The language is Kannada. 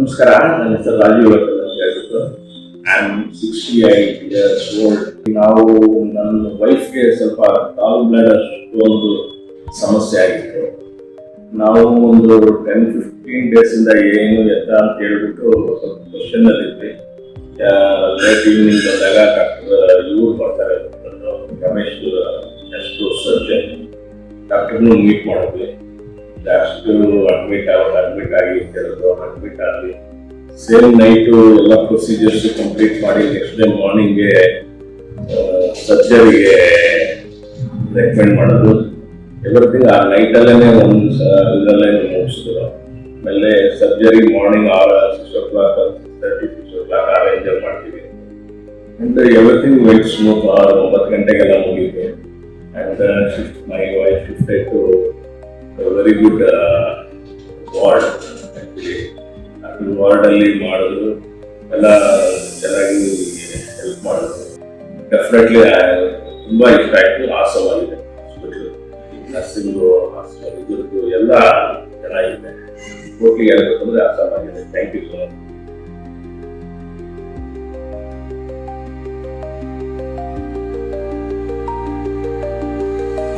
ನಮಸ್ಕಾರ, ನನ್ನ ಹೆಸರು ರಾಜೀವ್ ಅಂತ ಹೇಳ್ಬಿಟ್ಟು. I am 68 years old. ನಾವು ನನ್ನ ವೈಫ್ಗೆ ಸ್ವಲ್ಪ ಗಾಲ್ ಬ್ಲಾಡರ್ ಒಂದು ಸಮಸ್ಯೆ ಆಗಿತ್ತು. ನಾವು ಒಂದು 10-15 ಡೇಸಿಂದ ಏನು ಎತ್ತ ಅಂತ ಹೇಳ್ಬಿಟ್ಟು ಸ್ವಲ್ಪ ಕ್ವಶನ್ ಅಲ್ಲಿ ಲೇಟ್ ಈವ್ನಿಂಗ್ ಬಂದಾಗ ಡಾಕ್ಟರ್ ಇವ್ರು ಬರ್ತಾರೆ, ರಮೇಶ್ ಎಷ್ಟು ಸರ್ಜನ್ ಡಾಕ್ಟರ್ನು ಮೀಟ್ ಮಾಡಿದ್ವಿ. ಅಷ್ಟು ಅಡ್ಮಿಟ್ ಆಗಿ ಕೆಲವು ಅಡ್ಮಿಟ್ ಆಗಲಿ ಸೇಮ್ ನೈಟು ಎಲ್ಲ ಪ್ರೊಸೀಜರ್ಸ್ ಕಂಪ್ಲೀಟ್ ಮಾಡಿ ನೆಕ್ಸ್ಟ್ ಡೇ ಮಾರ್ನಿಂಗ್ಗೆ ಸರ್ಜರಿಗೆ ರೆಕಮೆಂಡ್ ಮಾಡೋದು. ಎವ್ರಿಥಿಂಗ್ ಆ ನೈಟಲ್ಲೇ ಒಂದು ಇದರಲ್ಲೇ ಮುಗಿಸಿದ್ರು. ಆಮೇಲೆ surgery morning 6 o'clock 6:30 6 o'clock arrange ಮಾಡ್ತೀವಿ. And everything went smooth. 9 ಗಂಟೆಗೆಲ್ಲ ಮುಗೀತು. And my wife shifted to very good ward. Actually ಅದು ವಾರ್ಡಲ್ಲಿ ಮಾಡಿದ್ರು, ಎಲ್ಲ ಚೆನ್ನಾಗಿ ಹೆಲ್ಪ್ ಮಾಡಿದ್ರು. ಡೆಫಿನೆಟ್ಲಿ ತುಂಬ ಇಷ್ಟ ಆಯಿತು. ಆಸವಾಗಿದೆ ಹಾಸ್ಪಿಟಲ್, ನರ್ಸಿಂಗು, ಹಾಸ್ಪಿಟಲ್ ಇದ್ರದ್ದು ಎಲ್ಲ ಚೆನ್ನಾಗಿದೆ. ಟೋಟ್ಲಿ ಹೇಳ್ಬೇಕಂದ್ರೆ ಆಸವಾಗಿದೆ. Thank you so much.